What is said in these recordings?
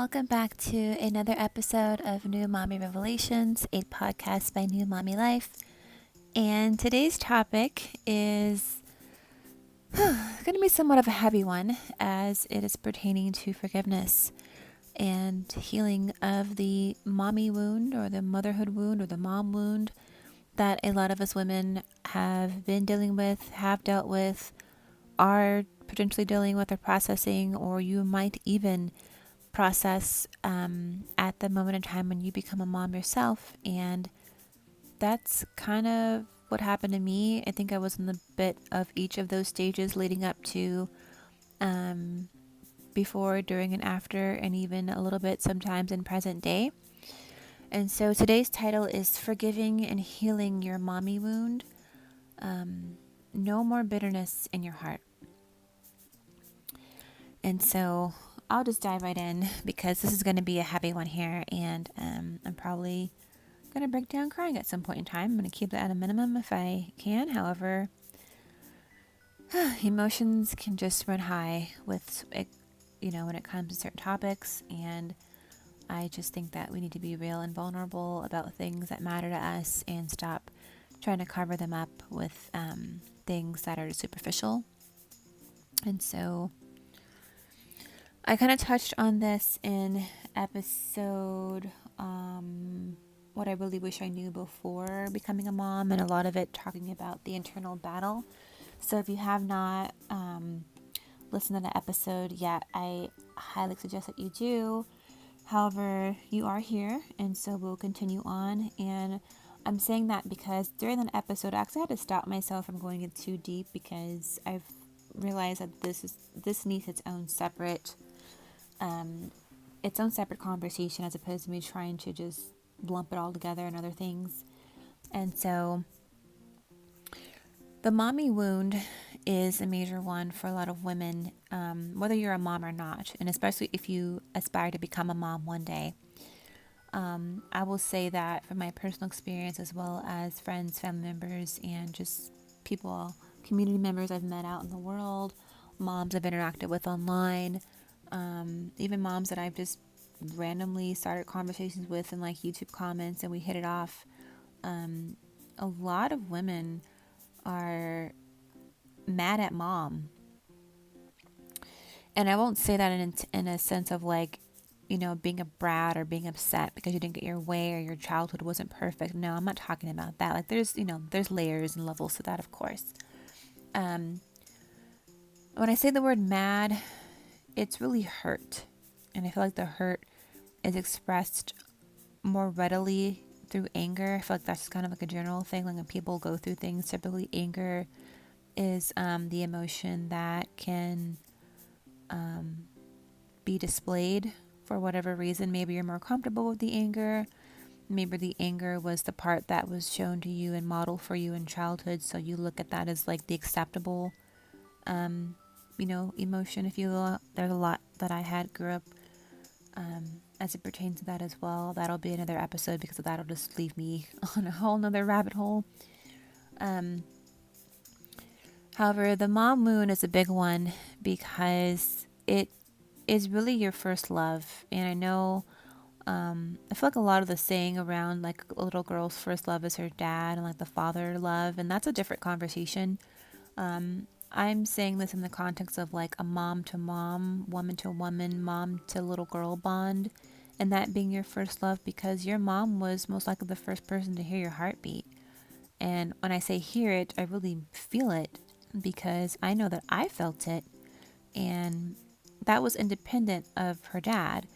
Welcome back to another episode of New Mommy Revelations, a podcast by New Mommy Life. And today's topic is going to be somewhat of a heavy one as it is pertaining to forgiveness and healing of the mommy wound or the motherhood wound or the mom wound that a lot of us women have been dealing with, have dealt with, are potentially dealing with or processing, or you might even process at the moment in time when you become a mom yourself. And that's kind of what happened to me. I think I was in the bit of each of those stages leading up to before, during, and after, and even a little bit sometimes in present day. And so today's title is Forgiving and Healing Your Mommy Wound. No more bitterness in your heart. And so I'll just dive right in because this is going to be a heavy one here, and I'm probably going to break down crying at some point in time. I'm going to keep that at a minimum if I can. However, emotions can just run high with it, when it comes to certain topics, and I just think that we need to be real and vulnerable about things that matter to us and stop trying to cover them up with things that are superficial. And so I kind of touched on this in episode, what I really wish I knew before becoming a mom, and a lot of it talking about the internal battle. So if you have not listened to the episode yet, I highly suggest that you do. However, you are here, and so we'll continue on. And I'm saying that because during that episode, I actually had to stop myself from going in too deep because I've realized that this needs its own separate conversation as opposed to me trying to just lump it all together and other things. And so the mommy wound is a major one for a lot of women, whether you're a mom or not, and especially if you aspire to become a mom one day. I will say that from my personal experience, as well as friends, family members, and just people, community members I've met out in the world, moms I've interacted with online, even moms that I've just randomly started conversations with in like YouTube comments and we hit it off. A lot of women are mad at mom. And I won't say that in a sense of like, being a brat or being upset because you didn't get your way or your childhood wasn't perfect. No, I'm not talking about that. Like there's layers and levels to that, of course. When I say the word mad, it's really hurt. And I feel like the hurt is expressed more readily through anger. I feel like that's just kind of like a general thing. Like when people go through things, typically anger is the emotion that can be displayed for whatever reason. Maybe you're more comfortable with the anger. Maybe the anger was the part that was shown to you and modeled for you in childhood. So you look at that as like the acceptable, emotion, if you will. There's a lot that I had grew up as it pertains to that as well. That'll be another episode because that'll just leave me on a whole nother rabbit hole. However, the mom wound is a big one because it is really your first love. And I know, I feel like a lot of the saying around like a little girl's first love is her dad and like the father love, and that's a different conversation. I'm saying this in the context of like a mom to mom, woman to woman, mom to little girl bond, and that being your first love because your mom was most likely the first person to hear your heartbeat. And when I say hear it, I really feel it because I know that I felt it, and that was independent of her dad.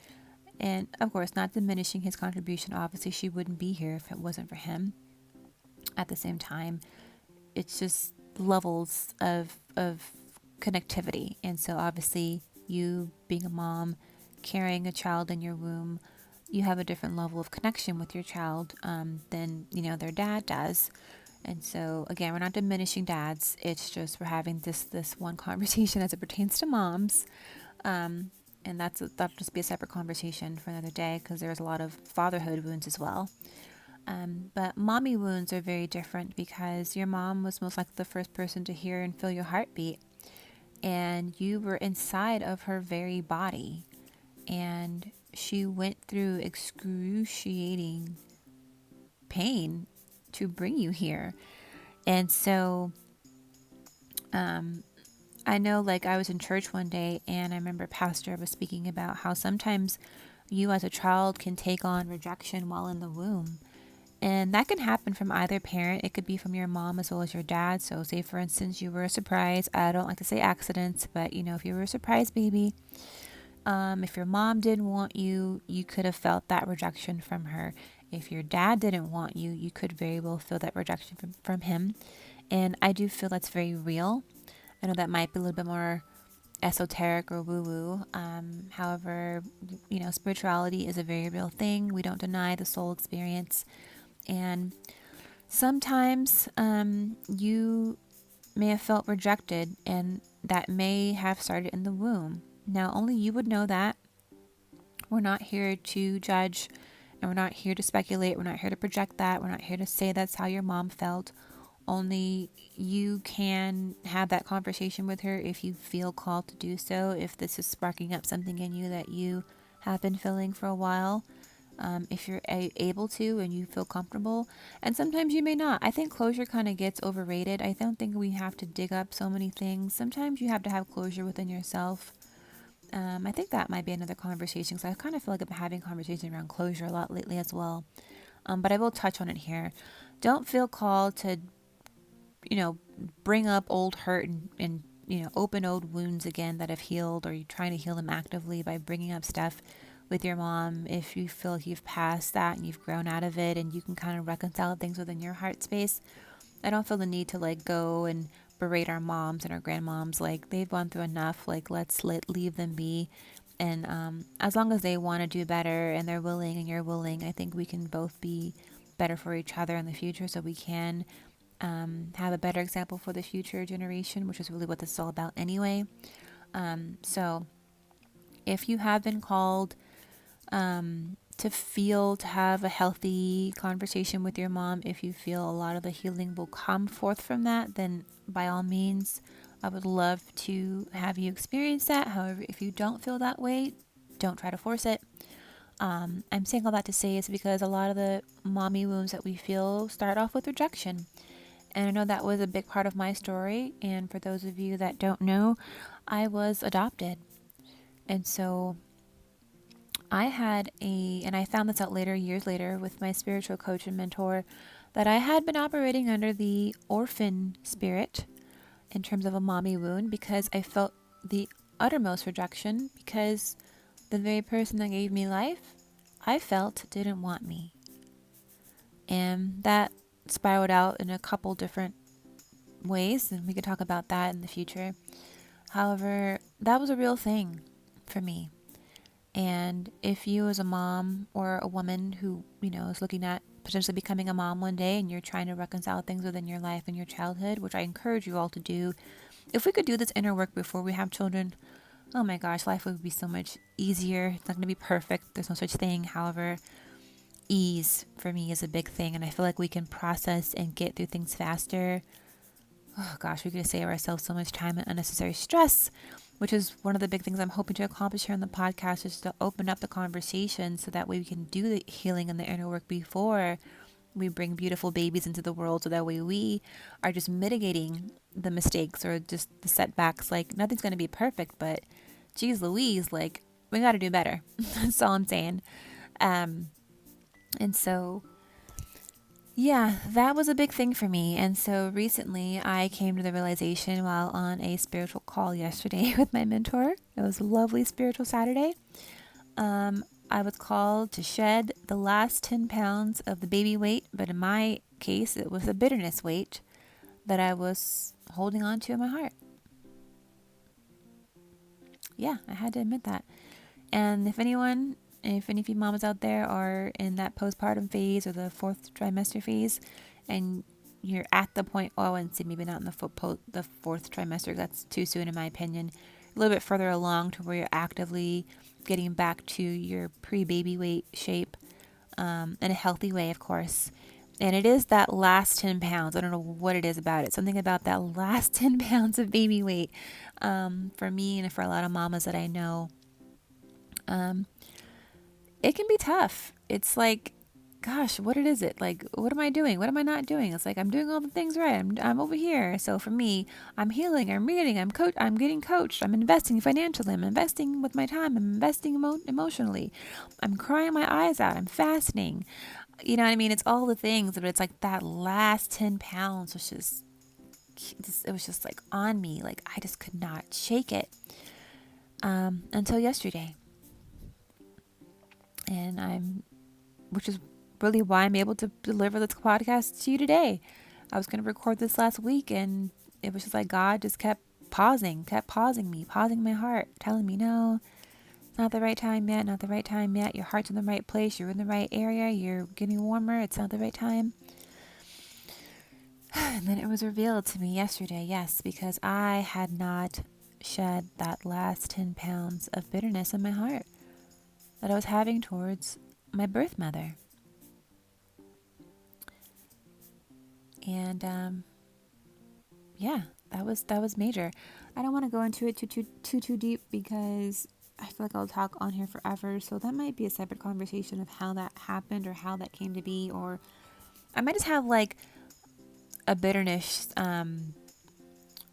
And of course, not diminishing his contribution. Obviously, she wouldn't be here if it wasn't for him. At the same time, it's just levels of connectivity. And so obviously you being a mom, carrying a child in your womb, you have a different level of connection with your child than their dad does. And so again, we're not diminishing dads. It's just we're having this one conversation as it pertains to moms. And that'll just be a separate conversation for another day because there's a lot of fatherhood wounds as well. But mommy wounds are very different because your mom was most likely the first person to hear and feel your heartbeat. And you were inside of her very body. And she went through excruciating pain to bring you here. And so, I know, like, I was in church one day and I remember pastor was speaking about how sometimes you as a child can take on rejection while in the womb. And that can happen from either parent. It could be from your mom as well as your dad. So, say for instance, you were a surprise. I don't like to say accidents, but if you were a surprise baby, if your mom didn't want you, you could have felt that rejection from her. If your dad didn't want you, you could very well feel that rejection from him. And I do feel that's very real. I know that might be a little bit more esoteric or woo woo. However, spirituality is a very real thing. We don't deny the soul experience. And sometimes you may have felt rejected, and that may have started in the womb. Now, only you would know that. We're not here to judge, and we're not here to speculate. We're not here to project that. We're not here to say that's how your mom felt. Only you can have that conversation with her if you feel called to do so, if this is sparking up something in you that you have been feeling for a while. If you're able to and you feel comfortable. And sometimes you may not. I think closure kind of gets overrated. I don't think we have to dig up so many things. Sometimes you have to have closure within yourself. I think that might be another conversation because I kind of feel like I've been having conversations around closure a lot lately as well. But I will touch on it here. Don't feel called to, bring up old hurt and open old wounds again that have healed, or you're trying to heal them actively by bringing up stuff with your mom. If you feel like you've passed that and you've grown out of it and you can kind of reconcile things within your heart space, I don't feel the need to like go and berate our moms and our grandmoms. Like, they've gone through enough. Like, let's leave them be. And as long as they want to do better and they're willing and you're willing, I think we can both be better for each other in the future, so we can have a better example for the future generation, which is really what this is all about anyway. So if you have been called to have a healthy conversation with your mom, if you feel a lot of the healing will come forth from that, then by all means, I would love to have you experience that. However, if you don't feel that way, don't try to force it. I'm saying all that to say is because a lot of the mommy wounds that we feel start off with rejection. And I know that was a big part of my story. And for those of you that don't know, I was adopted. And so and I found this out later, years later, with my spiritual coach and mentor, that I had been operating under the orphan spirit in terms of a mommy wound because I felt the uttermost rejection because the very person that gave me life, I felt didn't want me. And that spiraled out in a couple different ways, and we could talk about that in the future. However, that was a real thing for me. And if you as a mom or a woman who, is looking at potentially becoming a mom one day and you're trying to reconcile things within your life and your childhood, which I encourage you all to do, if we could do this inner work before we have children, oh my gosh, life would be so much easier. It's not going to be perfect. There's no such thing. However, ease for me is a big thing. And I feel like we can process and get through things faster. Oh gosh, we could save ourselves so much time and unnecessary stress, which is one of the big things I'm hoping to accomplish here on the podcast, is to open up the conversation so that way we can do the healing and the inner work before we bring beautiful babies into the world, so that way we are just mitigating the mistakes or just the setbacks. Like, nothing's going to be perfect, but geez Louise, like, we got to do better. That's all I'm saying. And so yeah, that was a big thing for me. And so recently I came to the realization while on a spiritual call yesterday with my mentor. It was a lovely spiritual Saturday. I was called to shed the last 10 pounds of the baby weight, but in my case, it was the bitterness weight that I was holding on to in my heart. Yeah, I had to admit that. And if any of you mamas out there are in that postpartum phase or the fourth trimester phase, and you're at the point, I wouldn't say maybe not in the fourth trimester, that's too soon in my opinion, a little bit further along to where you're actively getting back to your pre-baby weight shape, in a healthy way, of course. And it is that last 10 pounds. I don't know what it is about it. Something about that last 10 pounds of baby weight, for me and for a lot of mamas that I know. it can be tough. It's like, gosh, what is it? Like, what am I doing? What am I not doing? It's like I'm doing all the things right. I'm over here. So for me, I'm healing. I'm reading. I'm getting coached. I'm investing financially. I'm investing with my time. I'm investing emotionally. I'm crying my eyes out. I'm fasting. You know what I mean? It's all the things, but it's like that last 10 pounds was just it was just like on me. Like I just could not shake it until yesterday, and which is really why I'm able to deliver this podcast to you today. I was going to record this last week, and it was just like God just kept pausing me, pausing my heart, telling me, no, it's not the right time yet, not the right time yet. Your heart's in the right place. You're in the right area. You're getting warmer. It's not the right time. And then it was revealed to me yesterday, yes, because I had not shed that last 10 pounds of bitterness in my heart that I was having towards my birth mother. And yeah, that was major. I don't want to go into it too deep because I feel like I'll talk on here forever. So that might be a separate conversation of how that happened or how that came to be, or I might just have like a bitterness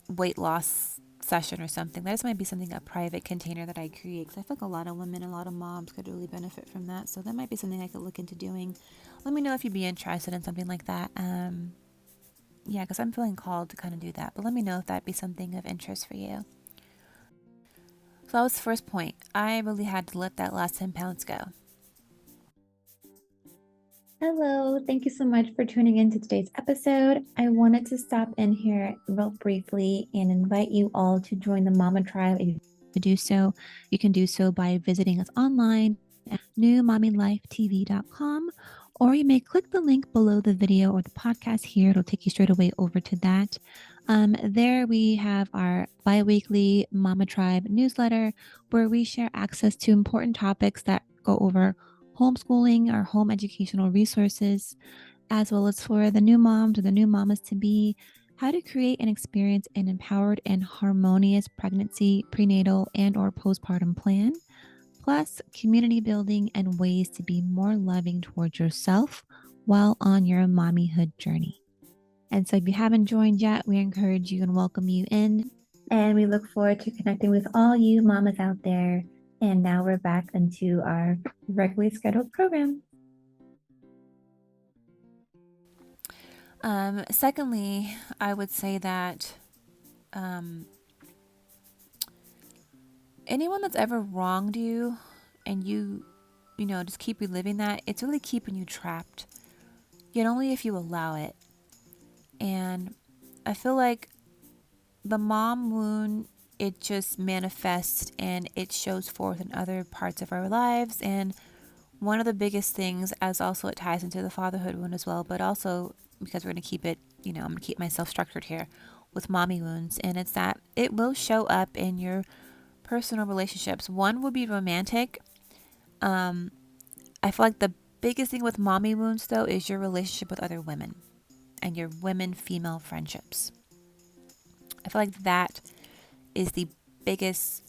weight loss session or something. That just might be something, a private container that I create, because I feel like a lot of women, a lot of moms could really benefit from that. So that might be something I could look into doing. Let me know if you'd be interested in something like that. Yeah, because I'm feeling called to kind of do that. But let me know if that'd be something of interest for you. So that was the first point. I really had to let that last 10 pounds go. Hello, thank you so much for tuning in to today's episode. I wanted to stop in here real briefly and invite you all to join the Mama Tribe. If you to do so, you can do so by visiting us online at newmommylifetv.com, or you may click the link below the video or the podcast here. It'll take you straight away over to that. There we have our bi-weekly Mama Tribe newsletter where we share access to important topics that go over homeschooling, our home educational resources, as well as for the new moms or the new mamas to be, how to create and experience an empowered and harmonious pregnancy, prenatal, and or postpartum plan, plus community building and ways to be more loving towards yourself while on your mommyhood journey. And so if you haven't joined yet, we encourage you and welcome you in. And we look forward to connecting with all you mamas out there. And now we're back into our regularly scheduled program. Secondly, I would say that anyone that's ever wronged you and you know, just keep reliving that, it's really keeping you trapped. Yet only if you allow it. And I feel like the mom wound, it just manifests and it shows forth in other parts of our lives. And one of the biggest things, as also it ties into the fatherhood wound as well, but also because we're going to keep it, you know, I'm going to keep myself structured here with mommy wounds. And it's that it will show up in your personal relationships. One would be romantic. I feel like the biggest thing with mommy wounds, though, is your relationship with other women and your women female friendships. I feel like that is the biggest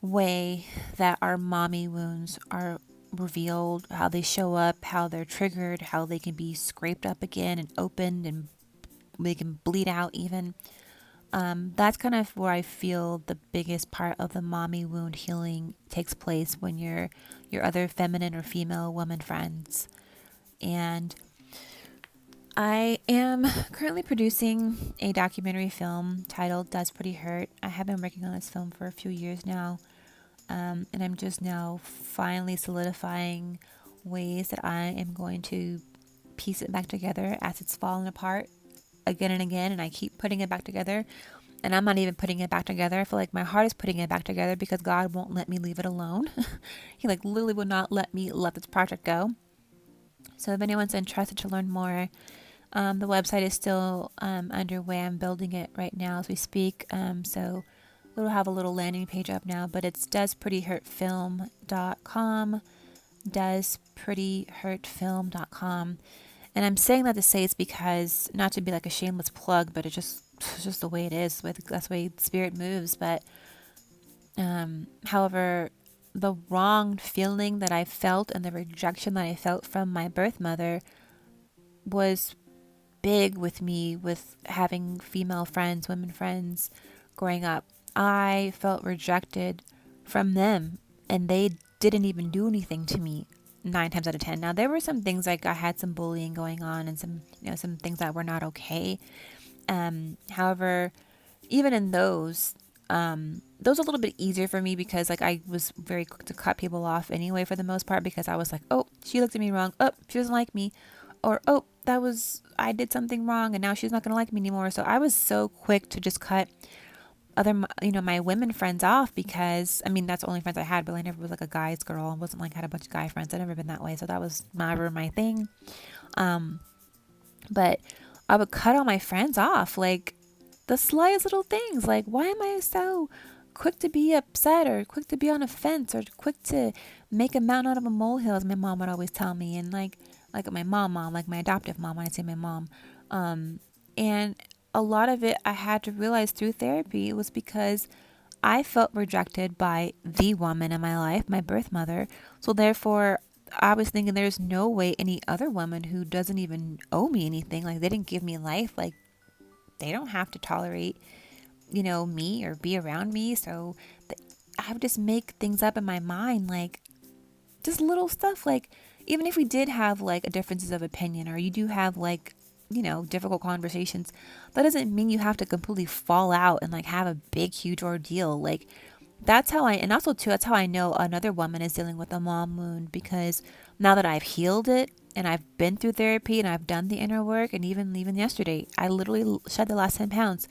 way that our mommy wounds are revealed, how they show up, how they're triggered, how they can be scraped up again and opened and they can bleed out even. That's kind of where I feel the biggest part of the mommy wound healing takes place when your other feminine or female woman friends. And I am currently producing a documentary film titled Does Pretty Hurt. I have been working on this film for a few years now, and I'm just now finally solidifying ways that I am going to piece it back together as it's fallen apart again and again, and I keep putting it back together. And I'm not even putting it back together. I feel like my heart is putting it back together because God won't let me leave it alone. He like literally will not let me let this project go. So if anyone's interested to learn more, the website is still underway. I'm building it right now as we speak. So we'll have a little landing page up now, but it's doesprettyhurtfilm.com, doesprettyhurtfilm.com. And I'm saying that to say it's because, not to be like a shameless plug, but it's just the way it is. That's the way spirit moves. But however, the wrong feeling that I felt and the rejection that I felt from my birth mother was big with me with having female friends, women friends growing up. I felt rejected from them and they didn't even do anything to me 9 times out of 10. Now there were some things like I had some bullying going on and some some things that were not okay. However, even in those are a little bit easier for me because like I was very quick to cut people off anyway for the most part because I was like, oh, she looked at me wrong. Oh, she doesn't like me. Or, oh, that was, I did something wrong and now she's not going to like me anymore. So I was so quick to just cut my women friends off because, I mean, that's the only friends I had, but I never was like a guy's girl. I wasn't like, had a bunch of guy friends. I'd never been that way. So that was never my thing. Um, but I would cut all my friends off. Like, the slightest little things. Like, why am I so quick to be upset or quick to be on a fence or quick to make a mountain out of a molehill, as my mom would always tell me. And like my mom, like my adoptive mom, when I say my mom. And a lot of it I had to realize through therapy was because I felt rejected by the woman in my life, my birth mother. So therefore, I was thinking there's no way any other woman who doesn't even owe me anything, like they didn't give me life, like they don't have to tolerate, me or be around me. So I would just make things up in my mind, like just little stuff. Like even if we did have like differences of opinion, or you do have like difficult conversations, that doesn't mean you have to completely fall out and like have a big huge ordeal. Like that's how and also too, that's how I know another woman is dealing with a mom wound, because now that I've healed it and I've been through therapy and I've done the inner work, and even yesterday I literally shed the last 10 pounds.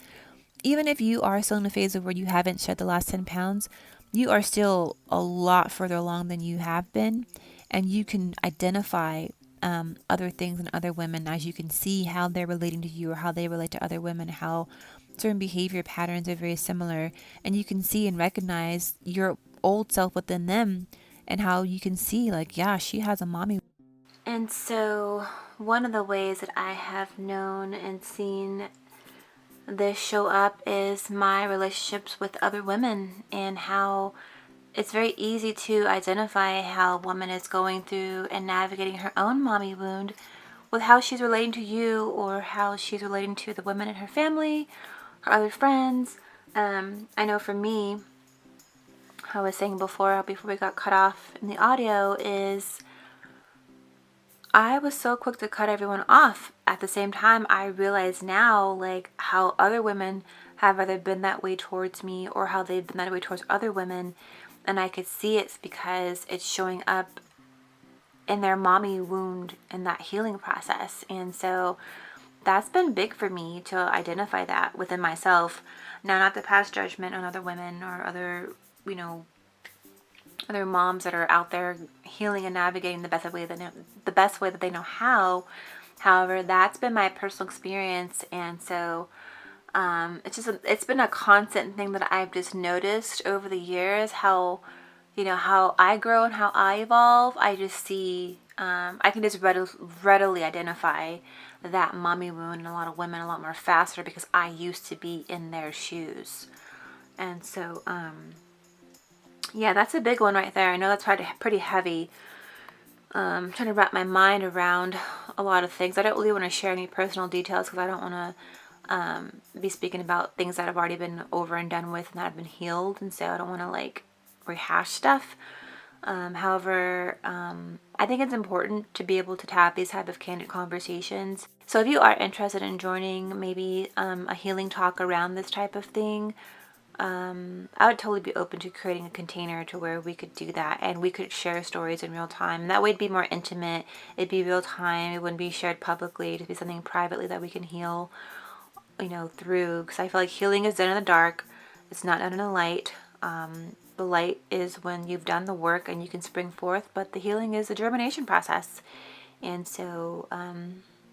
Even if you are still in a phase of where you haven't shed the last 10 pounds, you are still a lot further along than you have been. And you can identify other things in other women as you can see how they're relating to you or how they relate to other women, how certain behavior patterns are very similar. And you can see and recognize your old self within them and how you can see, like, yeah, she has a mommy. And so, one of the ways that I have known and seen this show up is my relationships with other women, and how it's very easy to identify how a woman is going through and navigating her own mommy wound with how she's relating to you or how she's relating to the women in her family, her other friends. I know for me, I was saying before we got cut off in the audio, is I was so quick to cut everyone off. At the same time, I realize now, like, how other women have either been that way towards me or how they've been that way towards other women. And I could see it's because it's showing up in their mommy wound in that healing process. And so that's been big for me to identify that within myself. Now, not to pass judgment on other women or other, other moms that are out there healing and navigating the best way that they know how. However, that's been my personal experience, and so it's been a constant thing that I've just noticed over the years, how how I grow and how I evolve. I just see I can just readily identify that mommy wound in a lot of women a lot more faster because I used to be in their shoes. And so yeah, that's a big one right there. I know that's pretty heavy. Trying to wrap my mind around a lot of things. I don't really want to share any personal details because I don't want to be speaking about things that have already been over and done with and that have been healed. And so I don't want to like rehash stuff. However, I think it's important to be able to have these type of candid conversations. So if you are interested in joining maybe a healing talk around this type of thing, I would totally be open to creating a container to where we could do that and we could share stories in real time. That way it'd be more intimate. It'd be real time. It wouldn't be shared publicly. It'd be something privately that we can heal, through. Because I feel like healing is done in the dark. It's not done in the light. The light is when you've done the work and you can spring forth, but the healing is the germination process. And so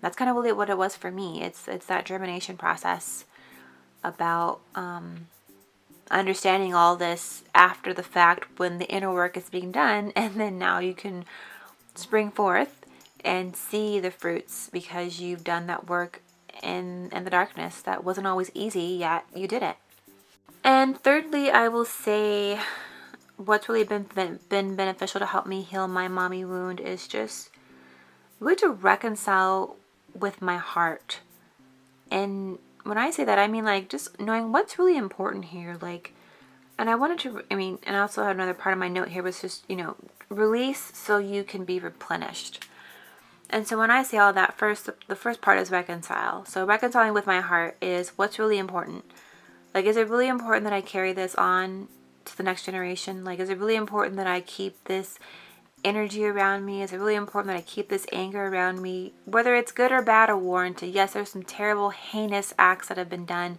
that's kind of really what it was for me. It's that germination process about understanding all this after the fact when the inner work is being done, and then now you can spring forth and see the fruits because you've done that work in the darkness that wasn't always easy, yet you did it. And thirdly, I will say what's really been beneficial to help me heal my mommy wound is just really to reconcile with my heart. And when I say that, I mean like just knowing what's really important here. Like, and I wanted to, I mean, and I also had another part of my note here was just, release so you can be replenished. And so when I say all that, the first part is reconcile. So reconciling with my heart is what's really important. Like, is it really important that I carry this on to the next generation? Like, is it really important that I keep this energy around me? Is it really important that I keep this anger around me? Whether it's good or bad or warranted. Yes, there's some terrible, heinous acts that have been done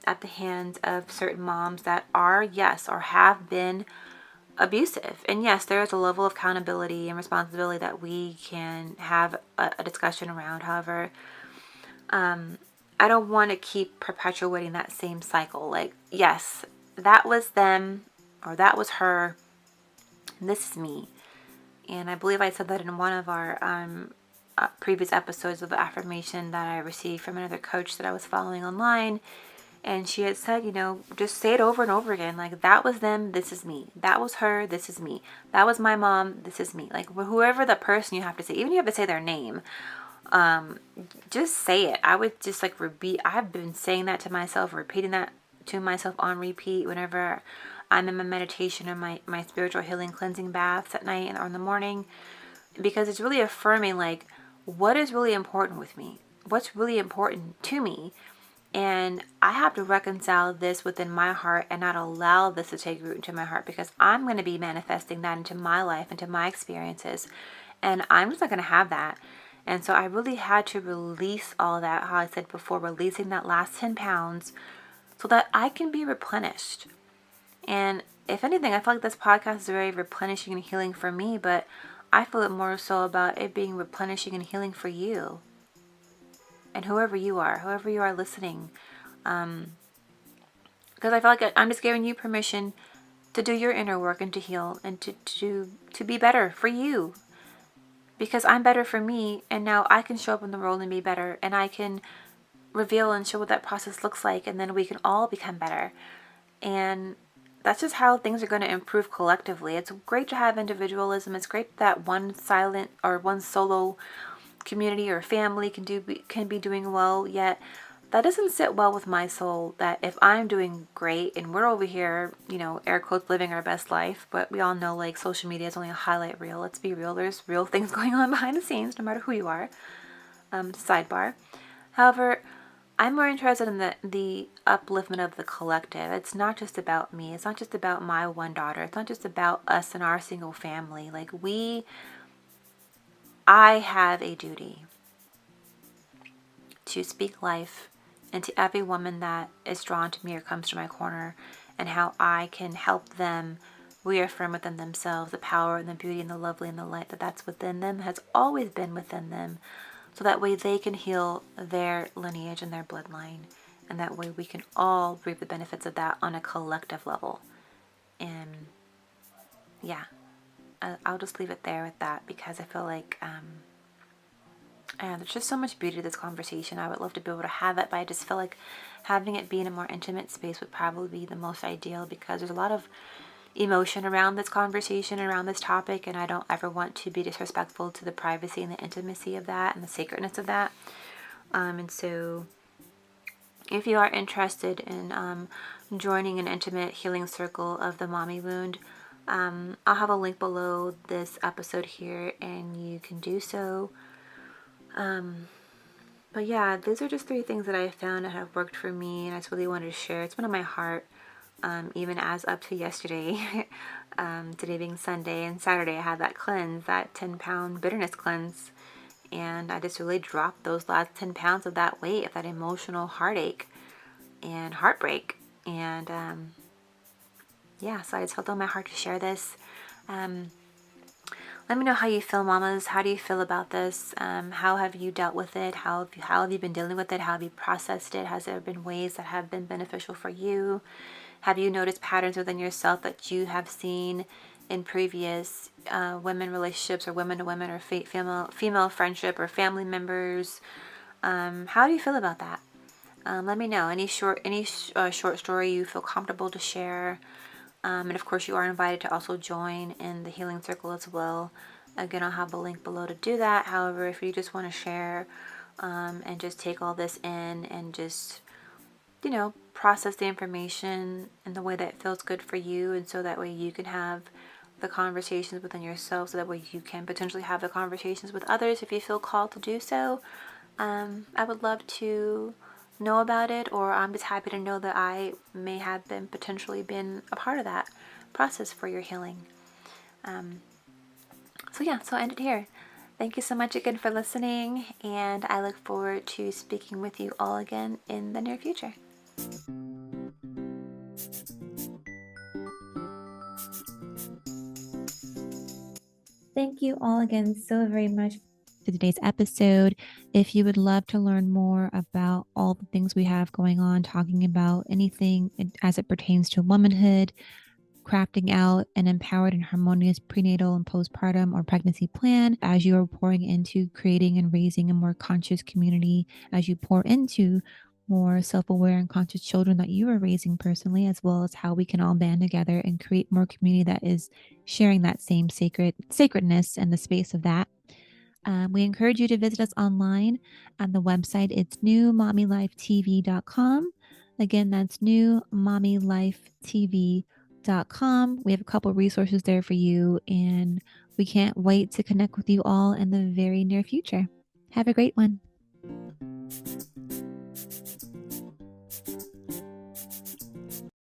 at the hands of certain moms that are, yes, or have been abusive. And yes, there is a level of accountability and responsibility that we can have a discussion around. However, I don't want to keep perpetuating that same cycle. Like, yes, that was them or that was her. And this is me. And I believe I said that in one of our previous episodes of the affirmation that I received from another coach that I was following online. And she had said, just say it over and over again. Like, that was them, this is me. That was her, this is me. That was my mom, this is me. Like, whoever the person you have to say, even if you have to say their name, just say it. I would just like repeat. I've been saying that to myself, repeating that to myself on repeat whenever I'm in my meditation or my spiritual healing cleansing baths at night or in the morning, because it's really affirming like what is really important with me, what's really important to me. And I have to reconcile this within my heart and not allow this to take root into my heart, because I'm going to be manifesting that into my life, into my experiences. And I'm just not going to have that. And so I really had to release all that, how I said before, releasing that last 10 pounds so that I can be replenished. And if anything, I feel like this podcast is very replenishing and healing for me, but I feel it more so about it being replenishing and healing for you. And whoever you are listening. Because I feel like I'm just giving you permission to do your inner work and to heal and to be better for you. Because I'm better for me, and now I can show up in the world and be better, and I can reveal and show what that process looks like, and then we can all become better. And that's just how things are going to improve collectively. It's great to have individualism. It's great that one silent or one solo community or family can be doing well, yet that doesn't sit well with my soul. That if I'm doing great and we're over here, air quotes, living our best life, but we all know like social media is only a highlight reel. Let's be real, there's real things going on behind the scenes, no matter who you are. Sidebar. However, I'm more interested in the upliftment of the collective. It's not just about me. It's not just about my one daughter. It's not just about us and our single family. Like, I have a duty to speak life into every woman that is drawn to me or comes to my corner, and how I can help them reaffirm within themselves the power and the beauty and the lovely and the light that's within them, has always been within them, so that way they can heal their lineage and their bloodline, and that way we can all reap the benefits of that on a collective level. And yeah, I'll just leave it there with that, because I feel like and there's just so much beauty to this conversation. I would love to be able to have it, but I just feel like having it be in a more intimate space would probably be the most ideal, because there's a lot of emotion around this conversation, around this topic, and I don't ever want to be disrespectful to the privacy and the intimacy of that and the sacredness of that. And so if you are interested in joining an intimate healing circle of the mommy wound, I'll have a link below this episode here, and you can do so. But yeah, those are just 3 things that I found that have worked for me, and I just really wanted to share. It's been on my heart, even as up to yesterday, today being Sunday, and Saturday I had that cleanse, that 10-pound bitterness cleanse, and I just really dropped those last 10 pounds of that weight, of that emotional heartache and heartbreak. And yeah, so I just felt on my heart to share this. Let me know how you feel, mamas. How do you feel about this? How have you dealt with it? How have you been dealing with it? How have you processed it? Has there been ways that have been beneficial for you? Have you noticed patterns within yourself that you have seen in previous women relationships, or women to women, or female friendship, or family members? How do you feel about that? Let me know. Any short story you feel comfortable to share. And of course, you are invited to also join in the healing circle as well. Again, I'll have a link below to do that. However, if you just want to share and just take all this in and just, process the information in the way that feels good for you, and so that way you can have the conversations within yourself, so that way you can potentially have the conversations with others if you feel called to do so. I would love to know about it, or I'm just happy to know that I may have been potentially been a part of that process for your healing. Um, so I'll end it here. Thank you so much again for listening, and I look forward to speaking with you all again in the near future. Thank you all again so very much for today's episode. If you would love to learn more about all the things we have going on, talking about anything as it pertains to womanhood, crafting out an empowered and harmonious prenatal and postpartum or pregnancy plan as you are pouring into creating and raising a more conscious community, as you pour into more self-aware and conscious children that you are raising personally, as well as how we can all band together and create more community that is sharing that same sacredness and the space of that. We encourage you to visit us online on the website. It's newmommylifetv.com. Again, that's newmommylifetv.com. We have a couple resources there for you, and we can't wait to connect with you all in the very near future. Have a great one.